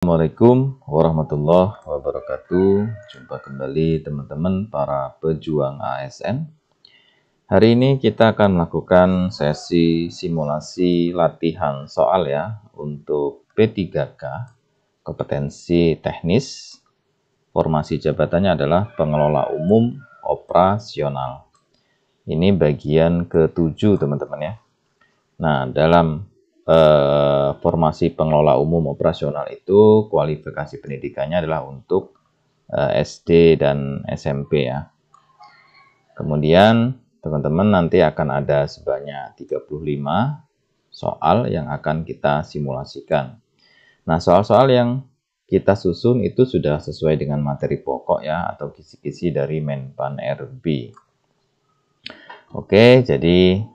Assalamualaikum warahmatullahi wabarakatuh. Jumpa kembali teman-teman para pejuang ASN. Hari ini kita akan melakukan sesi simulasi latihan soal ya untuk P3K, kompetensi teknis. Formasi jabatannya adalah pengelola umum operasional. Ini bagian ke-7 teman-teman ya. Nah, dalam formasi pengelola umum operasional itu kualifikasi pendidikannya adalah untuk SD dan SMP ya. Kemudian teman-teman nanti akan ada sebanyak 35 soal yang akan kita simulasikan. Nah, soal-soal yang kita susun itu sudah sesuai dengan materi pokok ya atau kisi-kisi dari Menpan RB. Oke, jadi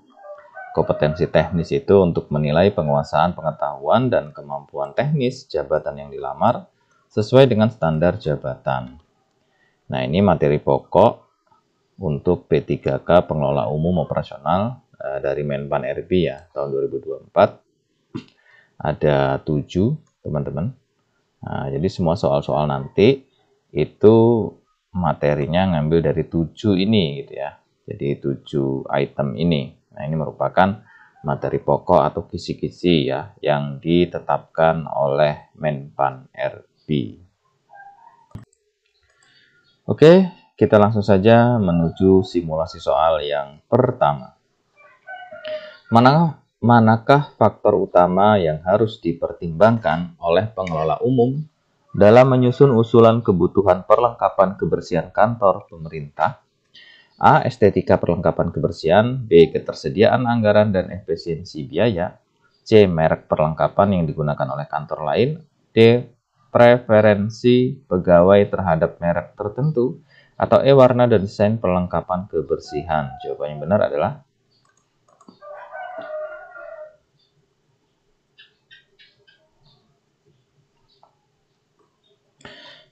kompetensi teknis itu untuk menilai penguasaan pengetahuan dan kemampuan teknis jabatan yang dilamar sesuai dengan standar jabatan. Nah, ini materi pokok untuk P3K Pengelola Umum Operasional dari Menpan RB ya, tahun 2024. Ada 7, teman-teman. Nah, jadi semua soal-soal nanti itu materinya ngambil dari 7 ini gitu ya. Jadi 7 item ini. Nah, ini merupakan materi pokok atau kisi-kisi ya yang ditetapkan oleh Menpan RB. Oke, kita langsung saja menuju simulasi soal yang pertama. Manakah faktor utama yang harus dipertimbangkan oleh pengelola umum dalam menyusun usulan kebutuhan perlengkapan kebersihan kantor pemerintah? A. Estetika perlengkapan kebersihan. B. Ketersediaan anggaran dan efisiensi biaya. C. Merek perlengkapan yang digunakan oleh kantor lain. D. Preferensi pegawai terhadap merek tertentu. Atau E. Warna dan desain perlengkapan kebersihan. Jawaban yang benar adalah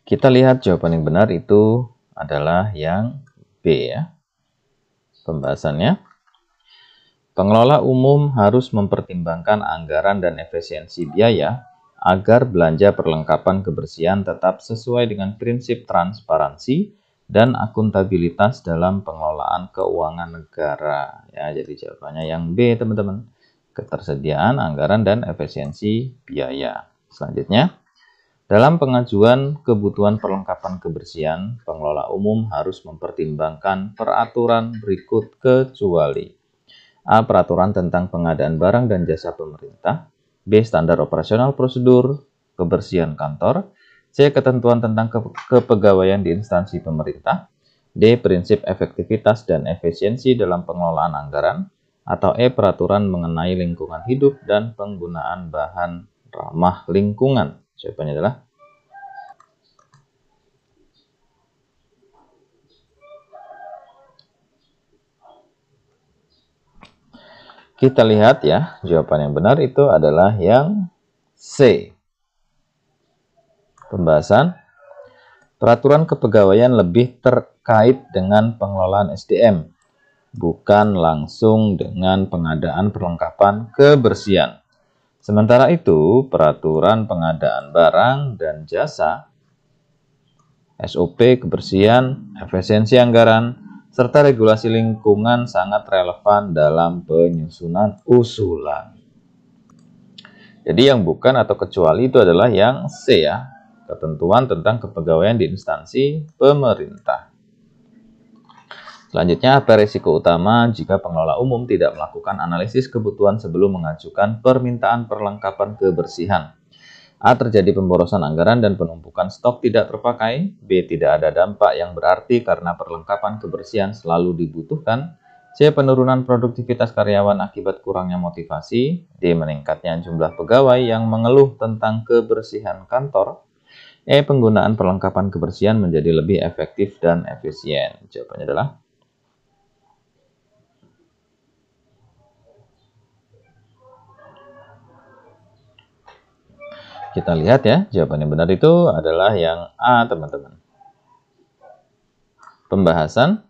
kita lihat jawaban yang benar itu adalah yang B ya. Pembahasannya, pengelola umum harus mempertimbangkan anggaran dan efisiensi biaya agar belanja perlengkapan kebersihan tetap sesuai dengan prinsip transparansi dan akuntabilitas dalam pengelolaan keuangan negara. Ya, jadi jawabannya yang B, teman-teman. Ketersediaan anggaran dan efisiensi biaya. Selanjutnya, dalam pengajuan kebutuhan perlengkapan kebersihan, pengelola umum harus mempertimbangkan peraturan berikut kecuali A. Peraturan tentang pengadaan barang dan jasa pemerintah. B. Standar operasional prosedur kebersihan kantor. C. Ketentuan tentang kepegawaian di instansi pemerintah. D. Prinsip efektivitas dan efisiensi dalam pengelolaan anggaran. Atau E. Peraturan mengenai lingkungan hidup dan penggunaan bahan ramah lingkungan. Jawabannya adalah kita lihat ya, jawaban yang benar itu adalah yang C. Pembahasan, peraturan kepegawaian lebih terkait dengan pengelolaan SDM, bukan langsung dengan pengadaan perlengkapan kebersihan. Sementara itu, peraturan pengadaan barang dan jasa, SOP kebersihan, efisiensi anggaran, serta regulasi lingkungan sangat relevan dalam penyusunan usulan. Jadi yang bukan atau kecuali itu adalah yang C ya, ketentuan tentang kepegawaian di instansi pemerintah. Selanjutnya, apa risiko utama jika pengelola umum tidak melakukan analisis kebutuhan sebelum mengajukan permintaan perlengkapan kebersihan? A. Terjadi pemborosan anggaran dan penumpukan stok tidak terpakai. B. Tidak ada dampak yang berarti karena perlengkapan kebersihan selalu dibutuhkan. C. Penurunan produktivitas karyawan akibat kurangnya motivasi. D. Meningkatnya jumlah pegawai yang mengeluh tentang kebersihan kantor. E. Penggunaan perlengkapan kebersihan menjadi lebih efektif dan efisien. Jawabannya adalah kita lihat ya, jawaban yang benar itu adalah yang A, teman-teman. Pembahasan,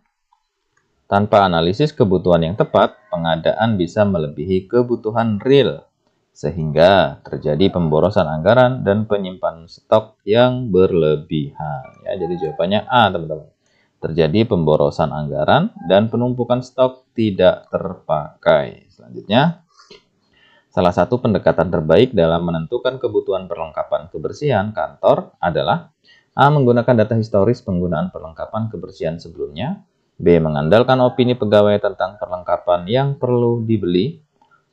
tanpa analisis kebutuhan yang tepat, pengadaan bisa melebihi kebutuhan real sehingga terjadi pemborosan anggaran dan penyimpanan stok yang berlebihan. Ya, jadi jawabannya A, teman-teman. Terjadi pemborosan anggaran dan penumpukan stok tidak terpakai. Selanjutnya, salah satu pendekatan terbaik dalam menentukan kebutuhan perlengkapan kebersihan kantor adalah A. Menggunakan data historis penggunaan perlengkapan kebersihan sebelumnya, B. Mengandalkan opini pegawai tentang perlengkapan yang perlu dibeli,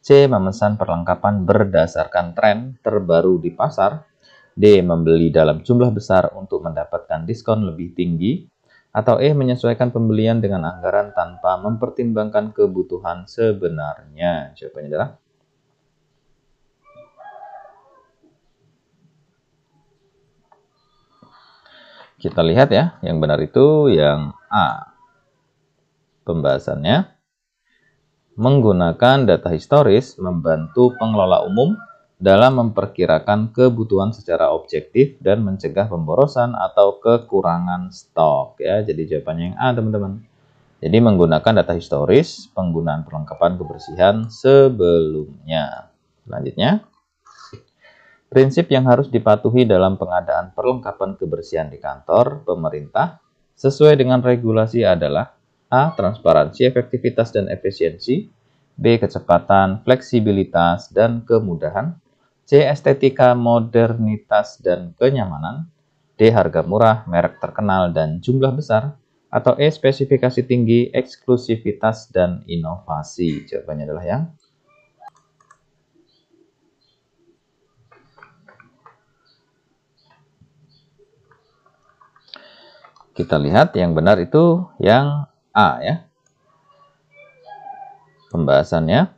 C. Memesan perlengkapan berdasarkan tren terbaru di pasar, D. Membeli dalam jumlah besar untuk mendapatkan diskon lebih tinggi, atau E. Menyesuaikan pembelian dengan anggaran tanpa mempertimbangkan kebutuhan sebenarnya. Jawabannya adalah kita lihat ya, yang benar itu yang A. Pembahasannya, menggunakan data historis membantu pengelola umum dalam memperkirakan kebutuhan secara objektif dan mencegah pemborosan atau kekurangan stok. Ya, jadi jawabannya yang A, teman-teman. Jadi menggunakan data historis penggunaan perlengkapan kebersihan sebelumnya. Selanjutnya, prinsip yang harus dipatuhi dalam pengadaan perlengkapan kebersihan di kantor pemerintah sesuai dengan regulasi adalah A. Transparansi, efektivitas, dan efisiensi, B. Kecepatan, fleksibilitas, dan kemudahan, C. Estetika, modernitas, dan kenyamanan, D. Harga murah, merek terkenal, dan jumlah besar, atau E. Spesifikasi tinggi, eksklusivitas, dan inovasi. Jawabannya adalah yang kita lihat yang benar itu yang A ya. Pembahasannya,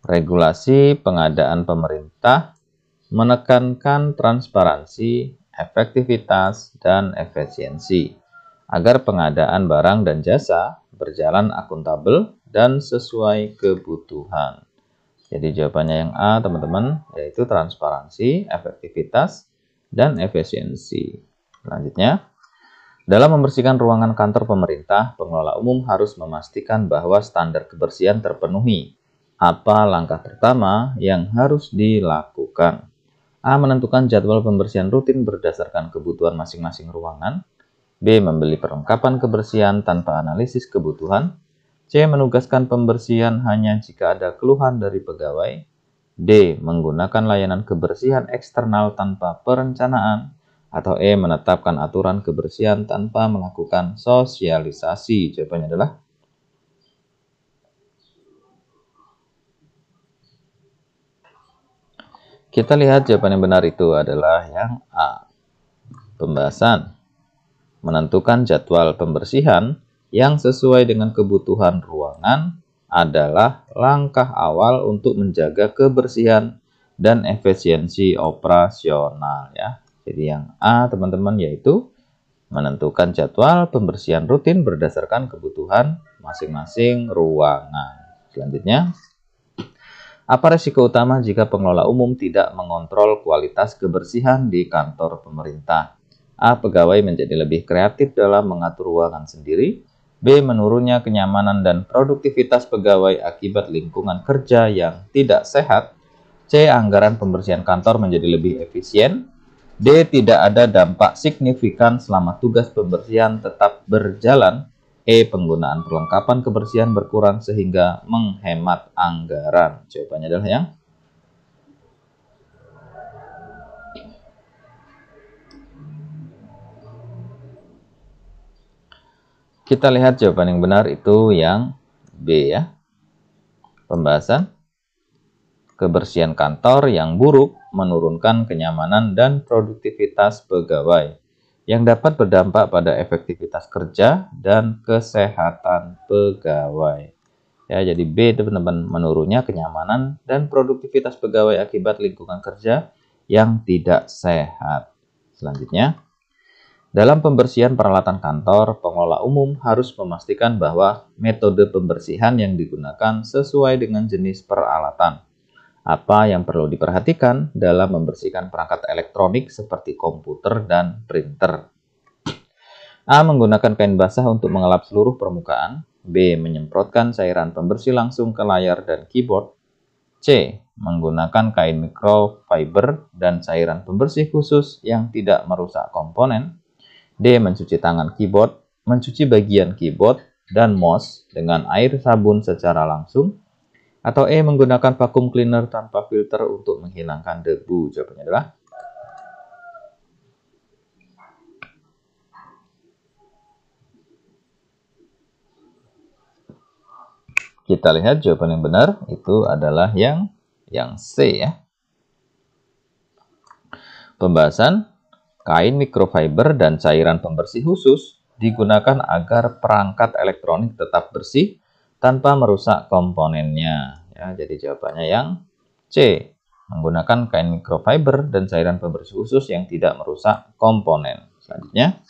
regulasi pengadaan pemerintah menekankan transparansi, efektivitas, dan efisiensi agar pengadaan barang dan jasa berjalan akuntabel dan sesuai kebutuhan. Jadi jawabannya yang A, teman-teman, yaitu transparansi, efektivitas, dan efisiensi. Selanjutnya, dalam membersihkan ruangan kantor pemerintah, pengelola umum harus memastikan bahwa standar kebersihan terpenuhi. Apa langkah pertama yang harus dilakukan? A. Menentukan jadwal pembersihan rutin berdasarkan kebutuhan masing-masing ruangan. B. Membeli perlengkapan kebersihan tanpa analisis kebutuhan. C. Menugaskan pembersihan hanya jika ada keluhan dari pegawai. D. Menggunakan layanan kebersihan eksternal tanpa perencanaan. Atau E. Menetapkan aturan kebersihan tanpa melakukan sosialisasi. Jawabannya adalah kita lihat jawaban yang benar itu adalah yang A. Pembahasan, menentukan jadwal pembersihan yang sesuai dengan kebutuhan ruangan adalah langkah awal untuk menjaga kebersihan dan efisiensi operasional ya. Jadi yang A, teman-teman, yaitu menentukan jadwal pembersihan rutin berdasarkan kebutuhan masing-masing ruangan. Selanjutnya, apa risiko utama jika pengelola umum tidak mengontrol kualitas kebersihan di kantor pemerintah? A. Pegawai menjadi lebih kreatif dalam mengatur ruangan sendiri. B. Menurunnya kenyamanan dan produktivitas pegawai akibat lingkungan kerja yang tidak sehat. C. Anggaran pembersihan kantor menjadi lebih efisien. D. Tidak ada dampak signifikan selama tugas pembersihan tetap berjalan. E. Penggunaan perlengkapan kebersihan berkurang sehingga menghemat anggaran. Jawabannya adalah yang kita lihat jawaban yang benar itu yang B ya. Pembahasan, kebersihan kantor yang buruk menurunkan kenyamanan dan produktivitas pegawai yang dapat berdampak pada efektivitas kerja dan kesehatan pegawai. Ya, jadi B, teman-teman, menurunnya kenyamanan dan produktivitas pegawai akibat lingkungan kerja yang tidak sehat. Selanjutnya, dalam pembersihan peralatan kantor, pengelola umum harus memastikan bahwa metode pembersihan yang digunakan sesuai dengan jenis peralatan. Apa yang perlu diperhatikan dalam membersihkan perangkat elektronik seperti komputer dan printer? A. Menggunakan kain basah untuk mengelap seluruh permukaan. B. Menyemprotkan cairan pembersih langsung ke layar dan keyboard. C. Menggunakan kain microfiber dan cairan pembersih khusus yang tidak merusak komponen. D. Mencuci tangan keyboard, mencuci bagian keyboard dan mouse dengan air sabun secara langsung. Atau E. Menggunakan vacuum cleaner tanpa filter untuk menghilangkan debu. Jawabannya adalah kita lihat jawaban yang benar itu adalah yang C ya. Pembahasan kain microfiber dan cairan pembersih khusus digunakan agar perangkat elektronik tetap bersih tanpa merusak komponennya. Ya, jadi jawabannya yang C. Menggunakan kain microfiber dan cairan pembersih khusus yang tidak merusak komponen. Selanjutnya,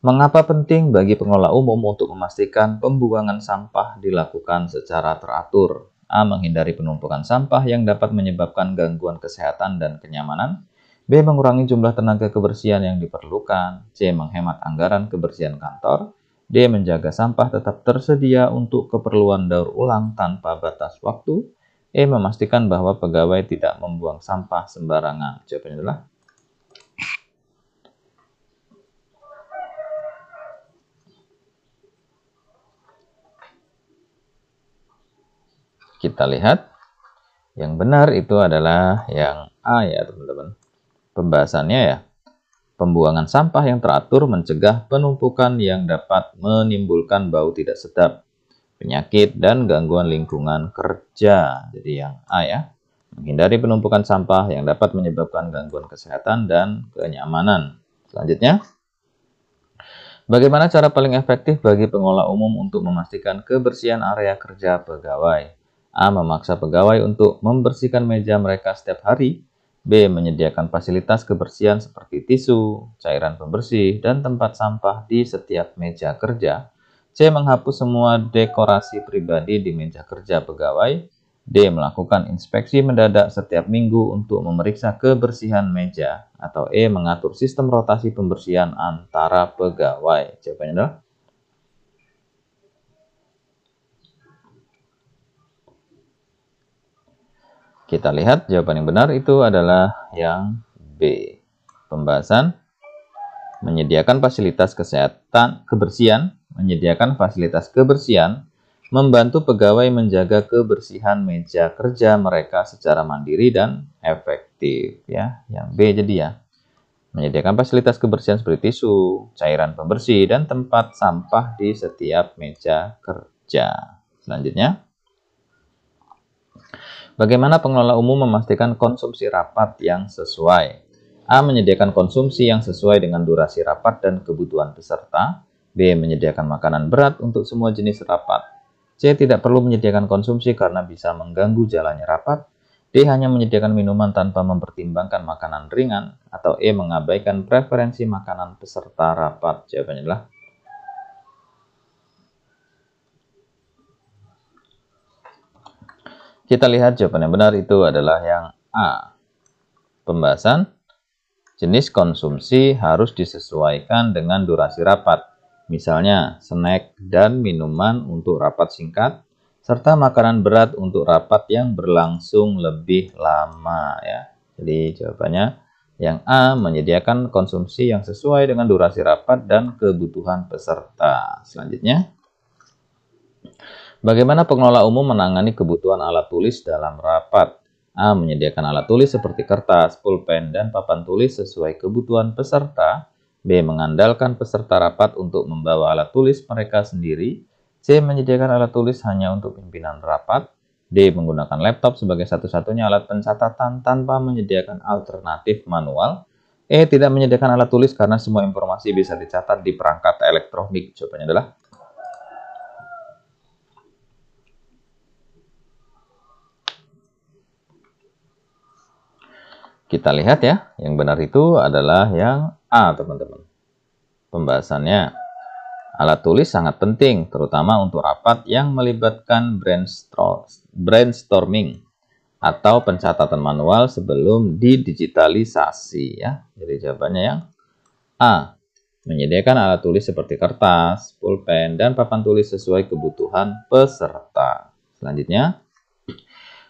mengapa penting bagi pengelola umum untuk memastikan pembuangan sampah dilakukan secara teratur? A. Menghindari penumpukan sampah yang dapat menyebabkan gangguan kesehatan dan kenyamanan. B. Mengurangi jumlah tenaga kebersihan yang diperlukan. C. Menghemat anggaran kebersihan kantor. D. Menjaga sampah tetap tersedia untuk keperluan daur ulang tanpa batas waktu. E. Memastikan bahwa pegawai tidak membuang sampah sembarangan. Jawabannya adalah kita lihat yang benar itu adalah yang A ya teman-teman. Pembahasannya ya, pembuangan sampah yang teratur mencegah penumpukan yang dapat menimbulkan bau tidak sedap, penyakit, dan gangguan lingkungan kerja. Jadi yang A ya, menghindari penumpukan sampah yang dapat menyebabkan gangguan kesehatan dan kenyamanan. Selanjutnya, bagaimana cara paling efektif bagi pengelola umum untuk memastikan kebersihan area kerja pegawai? A. Memaksa pegawai untuk membersihkan meja mereka setiap hari. B. Menyediakan fasilitas kebersihan seperti tisu, cairan pembersih, dan tempat sampah di setiap meja kerja. C. Menghapus semua dekorasi pribadi di meja kerja pegawai. D. Melakukan inspeksi mendadak setiap minggu untuk memeriksa kebersihan meja. Atau E. Mengatur sistem rotasi pembersihan antara pegawai. Jawabannya adalah kita lihat jawaban yang benar itu adalah yang B. Pembahasan menyediakan fasilitas kesehatan kebersihan, membantu pegawai menjaga kebersihan meja kerja mereka secara mandiri dan efektif ya. Yang B jadi ya. Menyediakan fasilitas kebersihan seperti tisu, cairan pembersih, dan tempat sampah di setiap meja kerja. Selanjutnya, bagaimana pengelola umum memastikan konsumsi rapat yang sesuai? A. Menyediakan konsumsi yang sesuai dengan durasi rapat dan kebutuhan peserta. B. Menyediakan makanan berat untuk semua jenis rapat. C. Tidak perlu menyediakan konsumsi karena bisa mengganggu jalannya rapat. D. Hanya menyediakan minuman tanpa mempertimbangkan makanan ringan. Atau E. Mengabaikan preferensi makanan peserta rapat. Jawabannya adalah kita lihat jawaban yang benar itu adalah yang A. Pembahasan jenis konsumsi harus disesuaikan dengan durasi rapat. Misalnya, snack dan minuman untuk rapat singkat, serta makanan berat untuk rapat yang berlangsung lebih lama. Ya. Jadi jawabannya yang A, menyediakan konsumsi yang sesuai dengan durasi rapat dan kebutuhan peserta. Selanjutnya, bagaimana pengelola umum menangani kebutuhan alat tulis dalam rapat? A. Menyediakan alat tulis seperti kertas, pulpen, dan papan tulis sesuai kebutuhan peserta. B. Mengandalkan peserta rapat untuk membawa alat tulis mereka sendiri. C. Menyediakan alat tulis hanya untuk pimpinan rapat. D. Menggunakan laptop sebagai satu-satunya alat pencatatan tanpa menyediakan alternatif manual. E. Tidak menyediakan alat tulis karena semua informasi bisa dicatat di perangkat elektronik. Jawabannya adalah kita lihat ya, yang benar itu adalah yang A, teman-teman. Pembahasannya, alat tulis sangat penting, terutama untuk rapat yang melibatkan brainstorming atau pencatatan manual sebelum didigitalisasi. Ya. Jadi jawabannya yang A. Menyediakan alat tulis seperti kertas, pulpen, dan papan tulis sesuai kebutuhan peserta. Selanjutnya,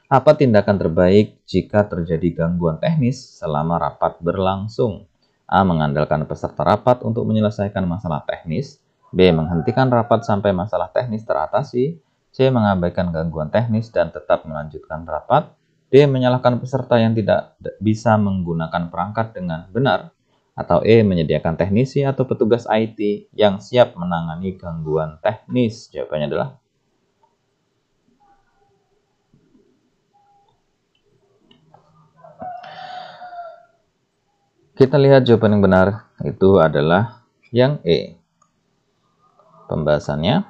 Apa tindakan terbaik jika terjadi gangguan teknis selama rapat berlangsung? A. Mengandalkan peserta rapat untuk menyelesaikan masalah teknis. B. Menghentikan rapat sampai masalah teknis teratasi. C. Mengabaikan gangguan teknis dan tetap melanjutkan rapat. D. Menyalahkan peserta yang tidak bisa menggunakan perangkat dengan benar. Atau E. Menyediakan teknisi atau petugas IT yang siap menangani gangguan teknis. Jawabannya adalah kita lihat jawaban yang benar itu adalah yang E. Pembahasannya,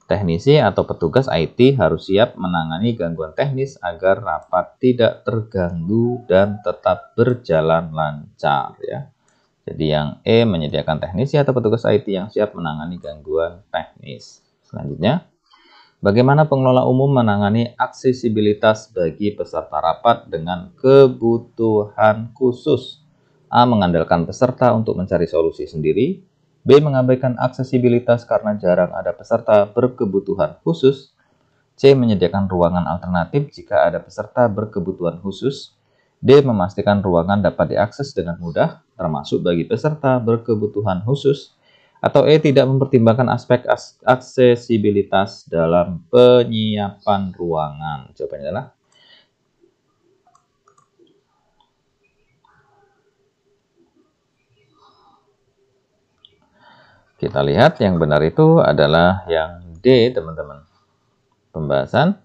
teknisi atau petugas IT harus siap menangani gangguan teknis agar rapat tidak terganggu dan tetap berjalan lancar ya. Jadi yang E menyediakan teknisi atau petugas IT yang siap menangani gangguan teknis. Selanjutnya, bagaimana pengelola umum menangani aksesibilitas bagi peserta rapat dengan kebutuhan khusus? A. Mengandalkan peserta untuk mencari solusi sendiri. B. Mengabaikan aksesibilitas karena jarang ada peserta berkebutuhan khusus. C. Menyediakan ruangan alternatif jika ada peserta berkebutuhan khusus. D. Memastikan ruangan dapat diakses dengan mudah, termasuk bagi peserta berkebutuhan khusus. Atau E. Tidak mempertimbangkan aspek aksesibilitas dalam penyiapan ruangan. Jawabannya adalah kita lihat yang benar itu adalah yang D, teman-teman. Pembahasan,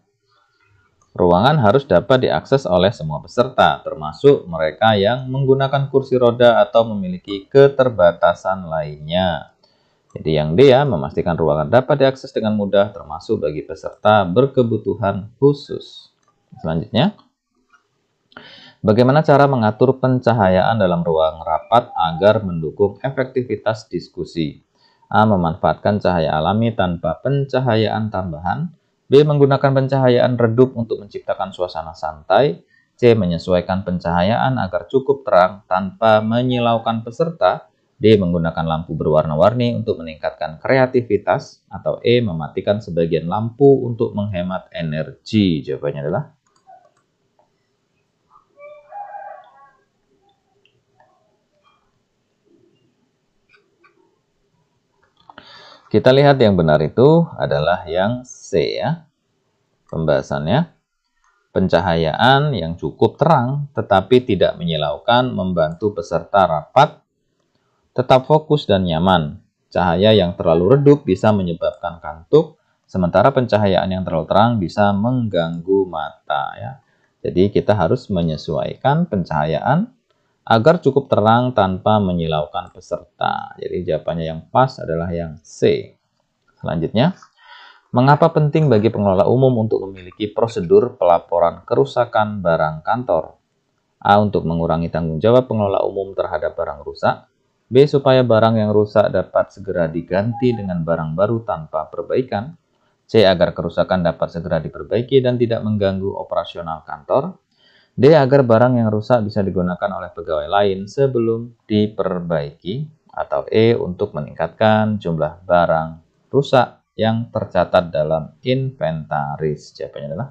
ruangan harus dapat diakses oleh semua peserta, termasuk mereka yang menggunakan kursi roda atau memiliki keterbatasan lainnya. Jadi yang D ya, memastikan ruangan dapat diakses dengan mudah, termasuk bagi peserta berkebutuhan khusus. Selanjutnya, bagaimana cara mengatur pencahayaan dalam ruang rapat agar mendukung efektivitas diskusi? A. Memanfaatkan cahaya alami tanpa pencahayaan tambahan. B. Menggunakan pencahayaan redup untuk menciptakan suasana santai. C. Menyesuaikan pencahayaan agar cukup terang tanpa menyilaukan peserta. D. Menggunakan lampu berwarna-warni untuk meningkatkan kreativitas. Atau E. Mematikan sebagian lampu untuk menghemat energi. Jawabannya adalah kita lihat yang benar itu adalah yang C ya. Pembahasannya, pencahayaan yang cukup terang tetapi tidak menyilaukan membantu peserta rapat tetap fokus dan nyaman. Cahaya yang terlalu redup bisa menyebabkan kantuk, sementara pencahayaan yang terlalu terang bisa mengganggu mata ya. Jadi kita harus menyesuaikan pencahayaan agar cukup terang tanpa menyilaukan peserta. Jadi jawabannya yang pas adalah yang C. Selanjutnya, mengapa penting bagi pengelola umum untuk memiliki prosedur pelaporan kerusakan barang kantor? A. Untuk mengurangi tanggung jawab pengelola umum terhadap barang rusak. B. Supaya barang yang rusak dapat segera diganti dengan barang baru tanpa perbaikan. C. Agar kerusakan dapat segera diperbaiki dan tidak mengganggu operasional kantor. D. Agar barang yang rusak bisa digunakan oleh pegawai lain sebelum diperbaiki. Atau E. Untuk meningkatkan jumlah barang rusak yang tercatat dalam inventaris. Jawabannya adalah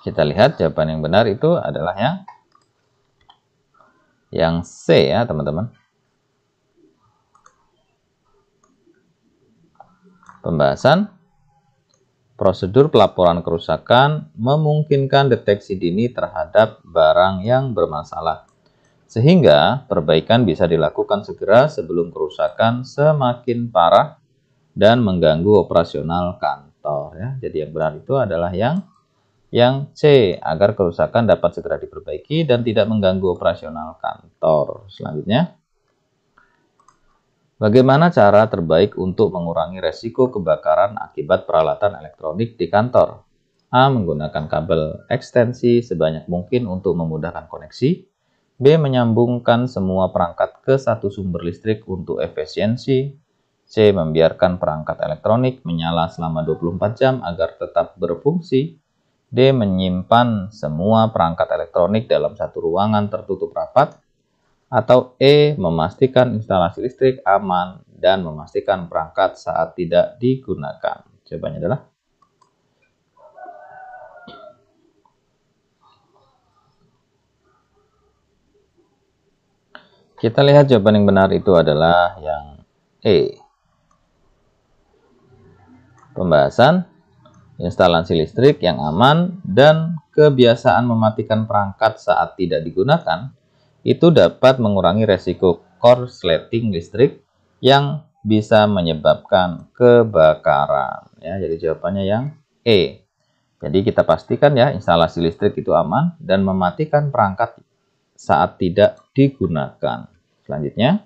kita lihat jawaban yang benar itu adalah yang C ya teman-teman. Pembahasan, prosedur pelaporan kerusakan memungkinkan deteksi dini terhadap barang yang bermasalah, sehingga perbaikan bisa dilakukan segera sebelum kerusakan semakin parah dan mengganggu operasional kantor. Ya. Jadi yang benar itu adalah yang C, agar kerusakan dapat segera diperbaiki dan tidak mengganggu operasional kantor. Selanjutnya, bagaimana cara terbaik untuk mengurangi resiko kebakaran akibat peralatan elektronik di kantor? A. Menggunakan kabel ekstensi sebanyak mungkin untuk memudahkan koneksi. B. Menyambungkan semua perangkat ke satu sumber listrik untuk efisiensi. C. Membiarkan perangkat elektronik menyala selama 24 jam agar tetap berfungsi. D. Menyimpan semua perangkat elektronik dalam satu ruangan tertutup rapat. Atau E. Memastikan instalasi listrik aman dan memastikan perangkat saat tidak digunakan. Jawabannya adalah kita lihat jawaban yang benar itu adalah yang E. Pembahasan instalasi listrik yang aman dan kebiasaan mematikan perangkat saat tidak digunakan itu dapat mengurangi resiko korsleting listrik yang bisa menyebabkan kebakaran. Ya, jadi jawabannya yang E. Jadi kita pastikan ya instalasi listrik itu aman dan mematikan perangkat saat tidak digunakan. Selanjutnya,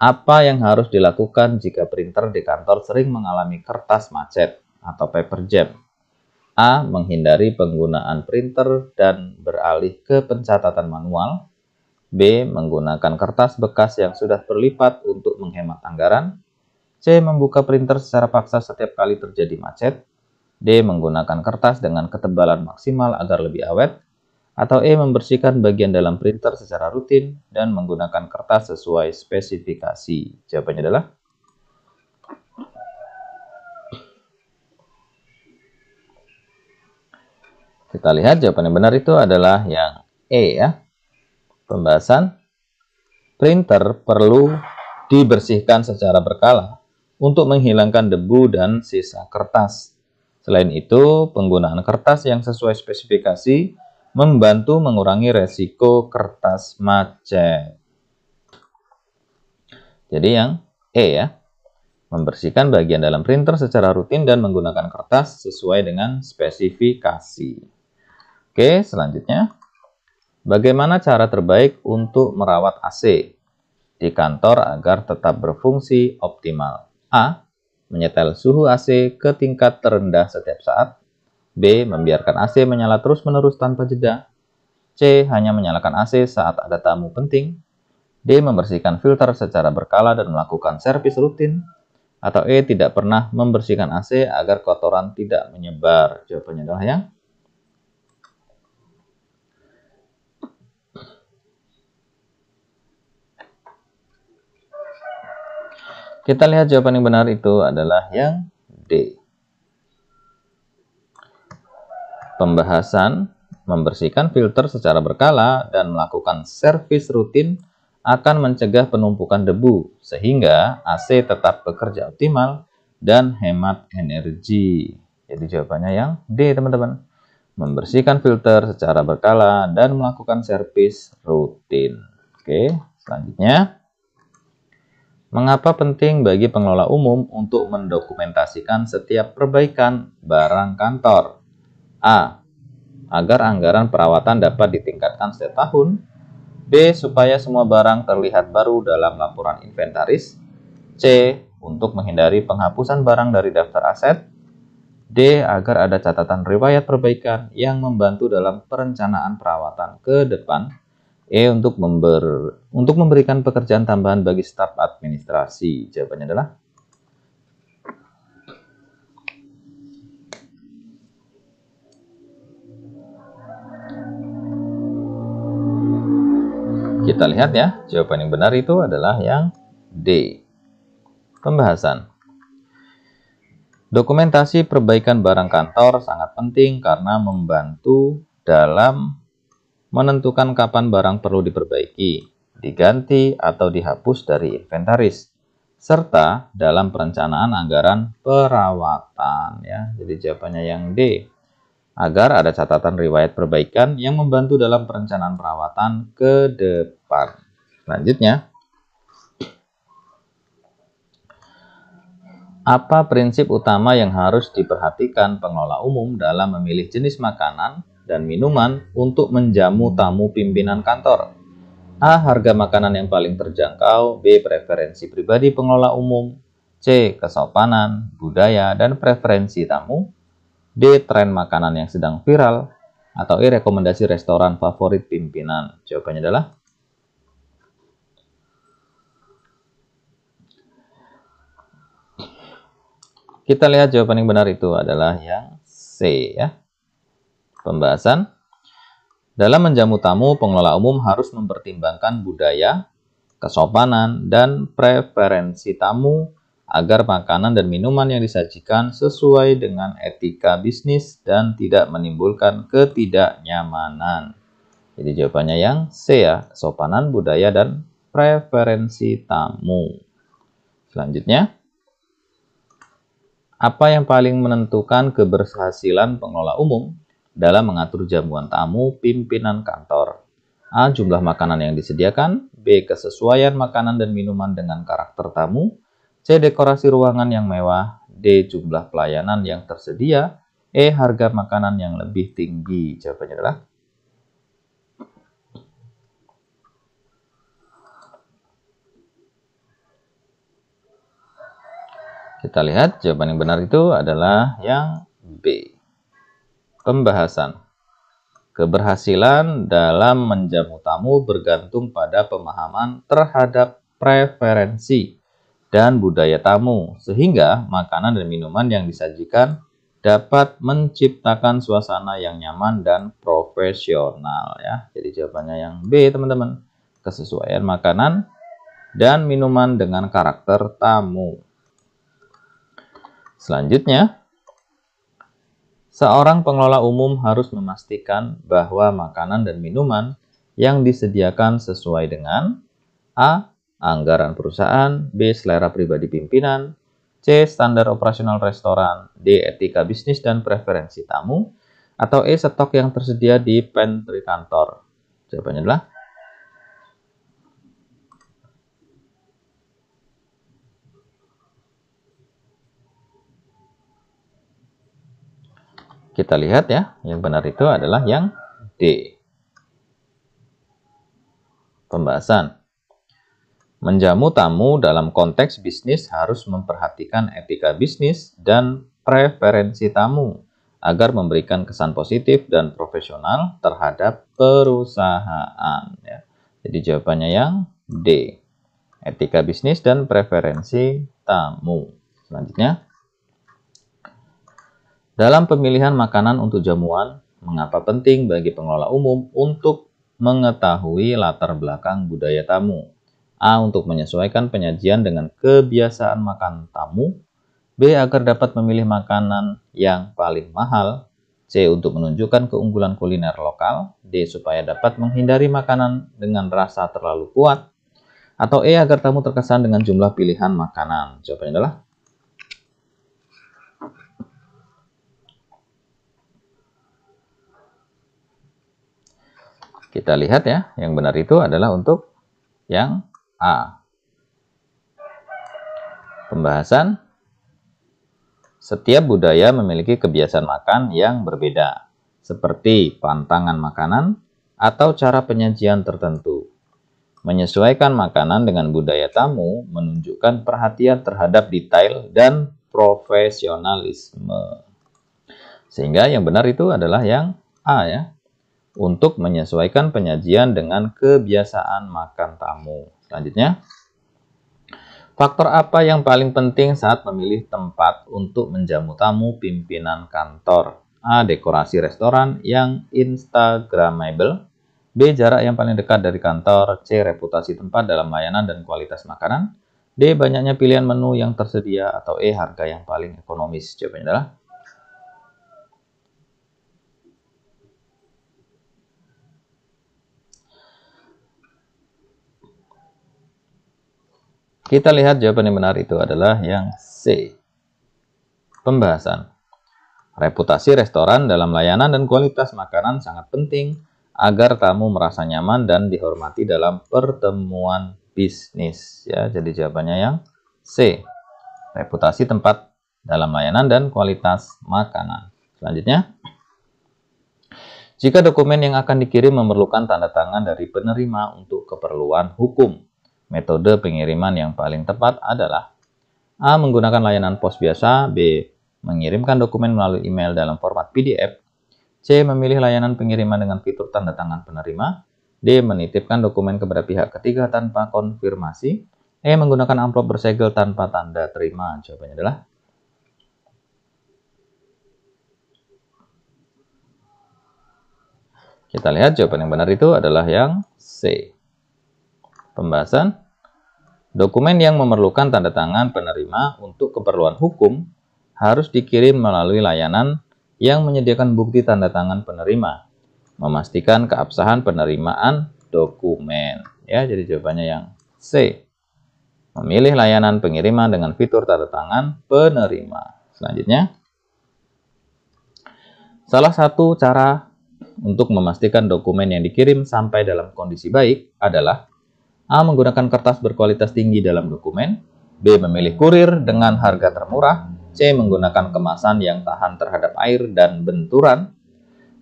apa yang harus dilakukan jika printer di kantor sering mengalami kertas macet atau paper jam? A. Menghindari penggunaan printer dan beralih ke pencatatan manual. B. Menggunakan kertas bekas yang sudah berlipat untuk menghemat anggaran. C. Membuka printer secara paksa setiap kali terjadi macet. D. Menggunakan kertas dengan ketebalan maksimal agar lebih awet. Atau E. Membersihkan bagian dalam printer secara rutin dan menggunakan kertas sesuai spesifikasi. Jawabannya adalah kita lihat jawaban yang benar itu adalah yang E ya. Pembahasan printer perlu dibersihkan secara berkala untuk menghilangkan debu dan sisa kertas. Selain itu, penggunaan kertas yang sesuai spesifikasi membantu mengurangi resiko kertas macet. Jadi yang E ya, membersihkan bagian dalam printer secara rutin dan menggunakan kertas sesuai dengan spesifikasi. Oke, selanjutnya. Bagaimana cara terbaik untuk merawat AC di kantor agar tetap berfungsi optimal? A. Menyetel suhu AC ke tingkat terendah setiap saat. B. Membiarkan AC menyala terus-menerus tanpa jeda. C. Hanya menyalakan AC saat ada tamu penting. D. Membersihkan filter secara berkala dan melakukan servis rutin. Atau E. Tidak pernah membersihkan AC agar kotoran tidak menyebar. Jawabannya adalah yang kita lihat jawaban yang benar itu adalah yang D. Pembahasan membersihkan filter secara berkala dan melakukan servis rutin akan mencegah penumpukan debu sehingga AC tetap bekerja optimal dan hemat energi. Jadi jawabannya yang D, teman-teman. Membersihkan filter secara berkala dan melakukan servis rutin. Oke, selanjutnya. Mengapa penting bagi pengelola umum untuk mendokumentasikan setiap perbaikan barang kantor? A. Agar anggaran perawatan dapat ditingkatkan setiap tahun. B. Supaya semua barang terlihat baru dalam laporan inventaris. C. Untuk menghindari penghapusan barang dari daftar aset. D. Agar ada catatan riwayat perbaikan yang membantu dalam perencanaan perawatan ke depan. E. Untuk memberikan pekerjaan tambahan bagi staf administrasi. Jawabannya adalah kita lihat ya, jawaban yang benar itu adalah yang D. Pembahasan. Dokumentasi perbaikan barang kantor sangat penting karena membantu dalam menentukan kapan barang perlu diperbaiki, diganti, atau dihapus dari inventaris, serta dalam perencanaan anggaran perawatan. Ya. Jadi jawabannya yang D. Agar ada catatan riwayat perbaikan yang membantu dalam perencanaan perawatan ke depan. Selanjutnya, apa prinsip utama yang harus diperhatikan pengelola umum dalam memilih jenis makanan dan minuman untuk menjamu tamu pimpinan kantor? A. Harga makanan yang paling terjangkau. B. Preferensi pribadi pengelola umum. C. Kesopanan, budaya, dan preferensi tamu. D. Tren makanan yang sedang viral. Atau E. Rekomendasi restoran favorit pimpinan. Jawabannya adalah kita lihat jawaban yang benar itu adalah yang C ya. Pembahasan Dalam menjamu tamu, pengelola umum harus mempertimbangkan budaya, kesopanan, dan preferensi tamu agar makanan dan minuman yang disajikan sesuai dengan etika bisnis dan tidak menimbulkan ketidaknyamanan. Jadi jawabannya yang C ya, kesopanan, budaya, dan preferensi tamu. Selanjutnya, apa yang paling menentukan keberhasilan pengelola umum dalam mengatur jamuan tamu pimpinan kantor? A. Jumlah makanan yang disediakan. B. Kesesuaian makanan dan minuman dengan karakter tamu. C. Dekorasi ruangan yang mewah. D. Jumlah pelayanan yang tersedia. E. Harga makanan yang lebih tinggi. Jawabannya adalah kita lihat jawaban yang benar itu adalah yang B. Pembahasan. Keberhasilan dalam menjamu tamu bergantung pada pemahaman terhadap preferensi dan budaya tamu, sehingga makanan dan minuman yang disajikan dapat menciptakan suasana yang nyaman dan profesional ya. Jadi jawabannya yang B, teman-teman. Kesesuaian makanan dan minuman dengan karakter tamu. Selanjutnya, seorang pengelola umum harus memastikan bahwa makanan dan minuman yang disediakan sesuai dengan A. Anggaran perusahaan, B. Selera pribadi pimpinan, C. Standar operasional restoran, D. Etika bisnis dan preferensi tamu, atau E. Stok yang tersedia di pantry kantor. Jawabannya adalah kita lihat ya, yang benar itu adalah yang D. Pembahasan. Menjamu tamu dalam konteks bisnis harus memperhatikan etika bisnis dan preferensi tamu agar memberikan kesan positif dan profesional terhadap perusahaan. Ya. Jadi jawabannya yang D. Etika bisnis dan preferensi tamu. Selanjutnya, dalam pemilihan makanan untuk jamuan, mengapa penting bagi pengelola umum untuk mengetahui latar belakang budaya tamu? A. Untuk menyesuaikan penyajian dengan kebiasaan makan tamu. B. Agar dapat memilih makanan yang paling mahal. C. Untuk menunjukkan keunggulan kuliner lokal. D. Supaya dapat menghindari makanan dengan rasa terlalu kuat. Atau E. Agar tamu terkesan dengan jumlah pilihan makanan. Jawabannya adalah kita lihat ya, yang benar itu adalah untuk yang A. Pembahasan. Setiap budaya memiliki kebiasaan makan yang berbeda, seperti pantangan makanan atau cara penyajian tertentu. Menyesuaikan makanan dengan budaya tamu menunjukkan perhatian terhadap detail dan profesionalisme. Sehingga yang benar itu adalah yang A ya. Untuk menyesuaikan penyajian dengan kebiasaan makan tamu. Selanjutnya, faktor apa yang paling penting saat memilih tempat untuk menjamu tamu pimpinan kantor? A. Dekorasi restoran yang instagramable. B. Jarak yang paling dekat dari kantor. C. Reputasi tempat dalam layanan dan kualitas makanan. D. Banyaknya pilihan menu yang tersedia. Atau E. Harga yang paling ekonomis. Jawabannya adalah kita lihat jawaban yang benar itu adalah yang C. Pembahasan. Reputasi restoran dalam layanan dan kualitas makanan sangat penting agar tamu merasa nyaman dan dihormati dalam pertemuan bisnis. Ya, jadi jawabannya yang C. Reputasi tempat dalam layanan dan kualitas makanan. Selanjutnya, jika dokumen yang akan dikirim memerlukan tanda tangan dari penerima untuk keperluan hukum, metode pengiriman yang paling tepat adalah A. Menggunakan layanan pos biasa. B. Mengirimkan dokumen melalui email dalam format PDF. C. Memilih layanan pengiriman dengan fitur tanda tangan penerima. D. Menitipkan dokumen kepada pihak ketiga tanpa konfirmasi. E. Menggunakan amplop bersegel tanpa tanda terima. Jawabannya adalah Kita lihat jawaban yang benar itu adalah yang C. Pembahasan, dokumen yang memerlukan tanda tangan penerima untuk keperluan hukum harus dikirim melalui layanan yang menyediakan bukti tanda tangan penerima, memastikan keabsahan penerimaan dokumen. Ya, jadi jawabannya yang C. Memilih layanan pengiriman dengan fitur tanda tangan penerima. Selanjutnya, salah satu cara untuk memastikan dokumen yang dikirim sampai dalam kondisi baik adalah A. Menggunakan kertas berkualitas tinggi dalam dokumen, B. Memilih kurir dengan harga termurah, C. Menggunakan kemasan yang tahan terhadap air dan benturan,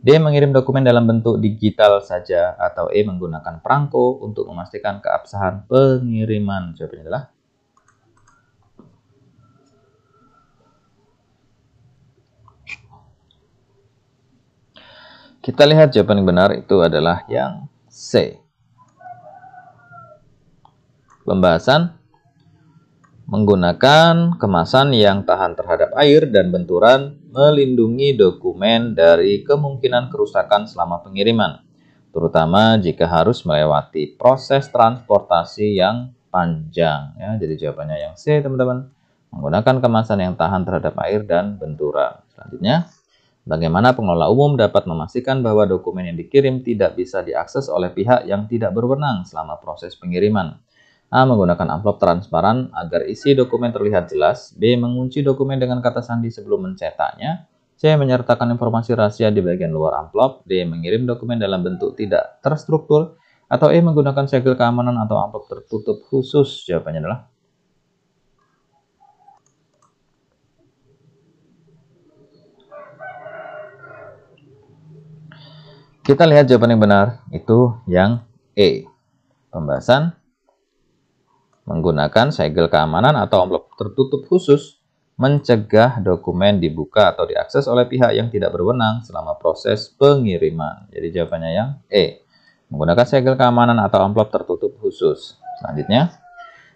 D. Mengirim dokumen dalam bentuk digital saja, atau E. Menggunakan perangko untuk memastikan keabsahan pengiriman. Jawabannya adalah kita lihat jawaban yang benar itu adalah yang C. Pembahasan, menggunakan kemasan yang tahan terhadap air dan benturan melindungi dokumen dari kemungkinan kerusakan selama pengiriman, terutama jika harus melewati proses transportasi yang panjang. Ya, jadi jawabannya yang C, teman-teman. Menggunakan kemasan yang tahan terhadap air dan benturan. Selanjutnya, bagaimana pengelola umum dapat memastikan bahwa dokumen yang dikirim tidak bisa diakses oleh pihak yang tidak berwenang selama proses pengiriman? A. Menggunakan amplop transparan agar isi dokumen terlihat jelas. B. Mengunci dokumen dengan kata sandi sebelum mencetaknya. C. Menyertakan informasi rahasia di bagian luar amplop. D. Mengirim dokumen dalam bentuk tidak terstruktur. Atau E. Menggunakan segel keamanan atau amplop tertutup khusus. Jawabannya adalah kita lihat jawaban yang benar itu yang E. Pembahasan, menggunakan segel keamanan atau amplop tertutup khusus mencegah dokumen dibuka atau diakses oleh pihak yang tidak berwenang selama proses pengiriman. Jadi jawabannya yang E. Menggunakan segel keamanan atau amplop tertutup khusus. Selanjutnya,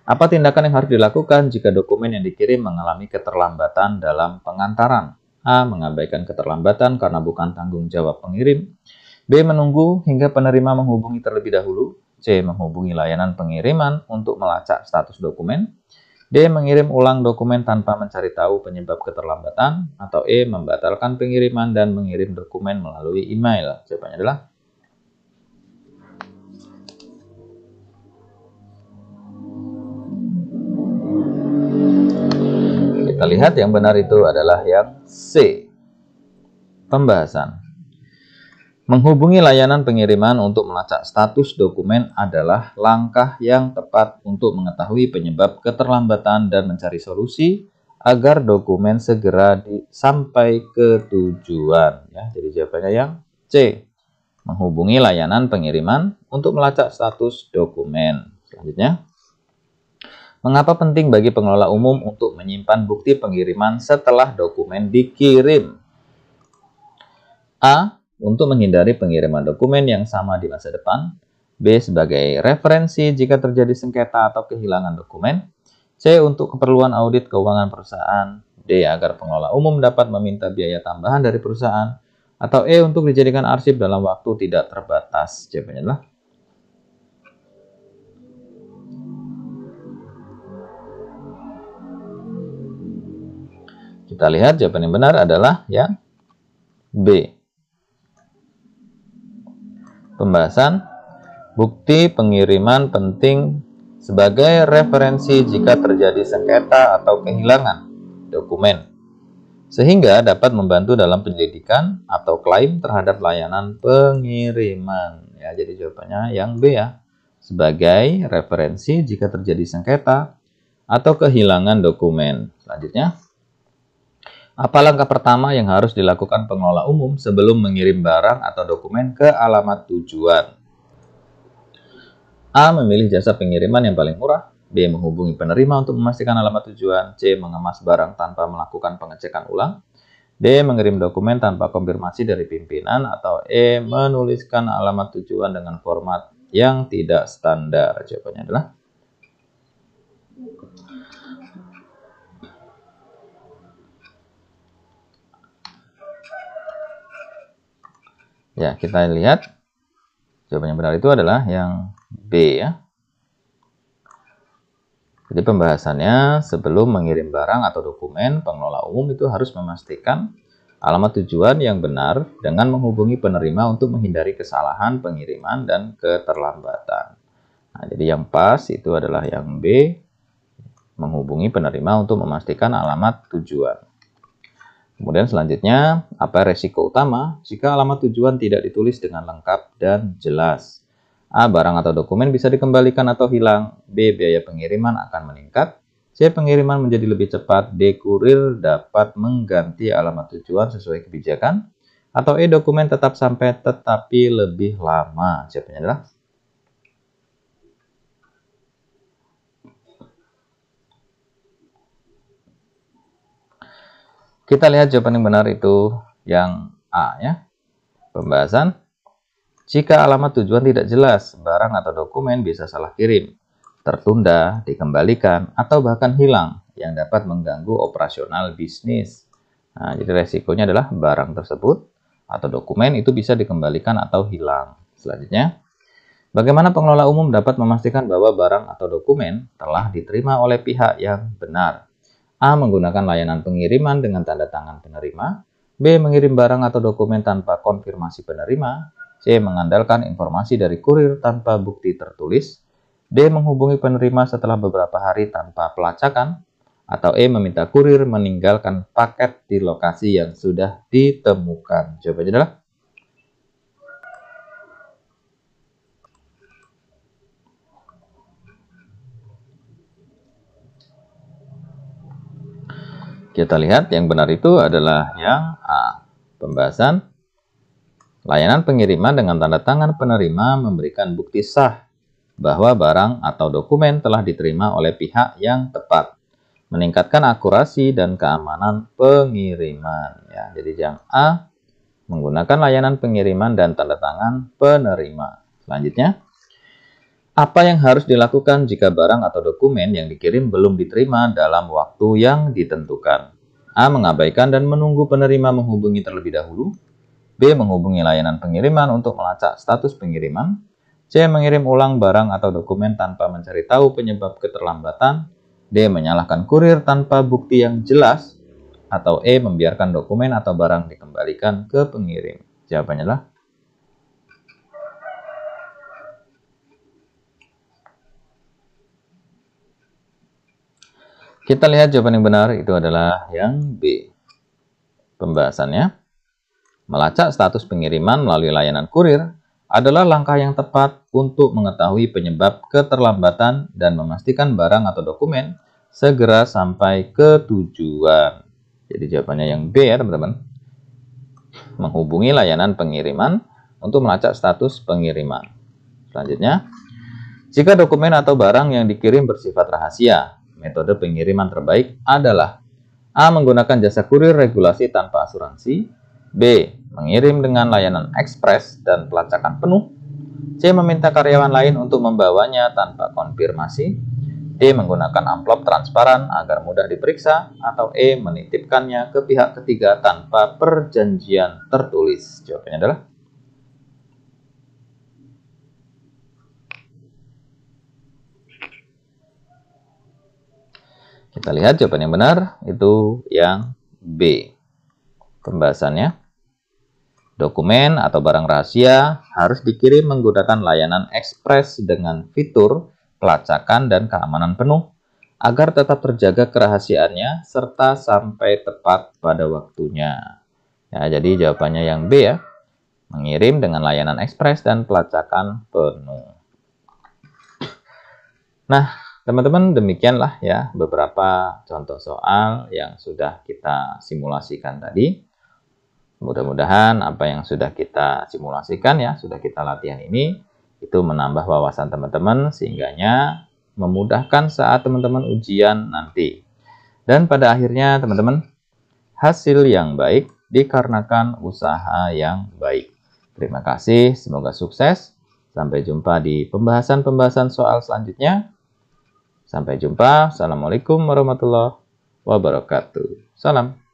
apa tindakan yang harus dilakukan jika dokumen yang dikirim mengalami keterlambatan dalam pengantaran? A. Mengabaikan keterlambatan karena bukan tanggung jawab pengirim. B. Menunggu hingga penerima menghubungi terlebih dahulu. C. Menghubungi layanan pengiriman untuk melacak status dokumen. D. Mengirim ulang dokumen tanpa mencari tahu penyebab keterlambatan. Atau E. Membatalkan pengiriman dan mengirim dokumen melalui email. Jawabannya adalah kita lihat yang benar itu adalah yang C. Pembahasan, menghubungi layanan pengiriman untuk melacak status dokumen adalah langkah yang tepat untuk mengetahui penyebab keterlambatan dan mencari solusi agar dokumen segera sampai ke tujuan. Ya, jadi jawabannya yang C. Menghubungi layanan pengiriman untuk melacak status dokumen. Selanjutnya, mengapa penting bagi pengelola umum untuk menyimpan bukti pengiriman setelah dokumen dikirim? A. Untuk menghindari pengiriman dokumen yang sama di masa depan. B. Sebagai referensi jika terjadi sengketa atau kehilangan dokumen. C. Untuk keperluan audit keuangan perusahaan. D. Agar pengelola umum dapat meminta biaya tambahan dari perusahaan. Atau E. Untuk dijadikan arsip dalam waktu tidak terbatas. Jawabannya adalah kita lihat jawaban yang benar adalah yang B. Pembahasan, bukti pengiriman penting sebagai referensi jika terjadi sengketa atau kehilangan dokumen, sehingga dapat membantu dalam penyelidikan atau klaim terhadap layanan pengiriman. Ya, jadi jawabannya yang B ya, sebagai referensi jika terjadi sengketa atau kehilangan dokumen. Selanjutnya, apa langkah pertama yang harus dilakukan pengelola umum sebelum mengirim barang atau dokumen ke alamat tujuan? A. Memilih jasa pengiriman yang paling murah. B. Menghubungi penerima untuk memastikan alamat tujuan. C. Mengemas barang tanpa melakukan pengecekan ulang. D. Mengirim dokumen tanpa konfirmasi dari pimpinan. Atau E. Menuliskan alamat tujuan dengan format yang tidak standar. Jawabannya adalah ya, kita lihat Jawaban yang benar itu adalah yang B ya. Jadi pembahasannya, sebelum mengirim barang atau dokumen, pengelola umum itu harus memastikan alamat tujuan yang benar dengan menghubungi penerima untuk menghindari kesalahan pengiriman dan keterlambatan. Nah, jadi yang pas itu adalah yang B, menghubungi penerima untuk memastikan alamat tujuan. Kemudian selanjutnya, apa resiko utama jika alamat tujuan tidak ditulis dengan lengkap dan jelas? A. Barang atau dokumen bisa dikembalikan atau hilang. B. Biaya pengiriman akan meningkat. C. Pengiriman menjadi lebih cepat. D. Kurir dapat mengganti alamat tujuan sesuai kebijakan. Atau E. Dokumen tetap sampai tetapi lebih lama. Jawabannya adalah kita lihat jawaban yang benar itu yang A ya. Pembahasan. Jika alamat tujuan tidak jelas, barang atau dokumen bisa salah kirim, tertunda, dikembalikan, atau bahkan hilang yang dapat mengganggu operasional bisnis. Nah, jadi resikonya adalah barang tersebut atau dokumen itu bisa dikembalikan atau hilang. Selanjutnya, bagaimana pengelola umum dapat memastikan bahwa barang atau dokumen telah diterima oleh pihak yang benar? A. Menggunakan layanan pengiriman dengan tanda tangan penerima. B. Mengirim barang atau dokumen tanpa konfirmasi penerima. C. Mengandalkan informasi dari kurir tanpa bukti tertulis. D. Menghubungi penerima setelah beberapa hari tanpa pelacakan. Atau E. Meminta kurir meninggalkan paket di lokasi yang sudah ditemukan. Jawabannya adalah kita lihat yang benar itu adalah yang A. Pembahasan. Layanan pengiriman dengan tanda tangan penerima memberikan bukti sah bahwa barang atau dokumen telah diterima oleh pihak yang tepat, meningkatkan akurasi dan keamanan pengiriman. Ya, jadi yang A, menggunakan layanan pengiriman dan tanda tangan penerima. Selanjutnya, apa yang harus dilakukan jika barang atau dokumen yang dikirim belum diterima dalam waktu yang ditentukan? A. Mengabaikan dan menunggu penerima menghubungi terlebih dahulu. B. Menghubungi layanan pengiriman untuk melacak status pengiriman. C. Mengirim ulang barang atau dokumen tanpa mencari tahu penyebab keterlambatan. D. Menyalahkan kurir tanpa bukti yang jelas. Atau E. Membiarkan dokumen atau barang dikembalikan ke pengirim. Jawabannya adalah kita lihat jawaban yang benar itu adalah yang B. Pembahasannya. Melacak status pengiriman melalui layanan kurir adalah langkah yang tepat untuk mengetahui penyebab keterlambatan dan memastikan barang atau dokumen segera sampai ke tujuan. Jadi jawabannya yang B ya teman-teman. Menghubungi layanan pengiriman untuk melacak status pengiriman. Selanjutnya, jika dokumen atau barang yang dikirim bersifat rahasia, metode pengiriman terbaik adalah A. Menggunakan jasa kurir regulasi tanpa asuransi. B. Mengirim dengan layanan ekspres dan pelacakan penuh. C. Meminta karyawan lain untuk membawanya tanpa konfirmasi. D. Menggunakan amplop transparan agar mudah diperiksa. Atau E. Menitipkannya ke pihak ketiga tanpa perjanjian tertulis. Jawabannya adalah kita lihat jawaban yang benar itu yang B. Pembahasannya. Dokumen atau barang rahasia harus dikirim menggunakan layanan ekspres dengan fitur pelacakan dan keamanan penuh agar tetap terjaga kerahasiaannya serta sampai tepat pada waktunya. Ya, jadi jawabannya yang B ya. Mengirim dengan layanan ekspres dan pelacakan penuh. Nah, teman-teman demikianlah ya beberapa contoh soal yang sudah kita simulasikan tadi. Mudah-mudahan apa yang sudah kita simulasikan ya, sudah kita latihan ini, itu menambah wawasan teman-teman sehingganya memudahkan saat teman-teman ujian nanti. Dan pada akhirnya teman-teman, hasil yang baik dikarenakan usaha yang baik. Terima kasih, semoga sukses. Sampai jumpa di pembahasan-pembahasan soal selanjutnya. Sampai jumpa. Assalamualaikum warahmatullahi wabarakatuh. Salam.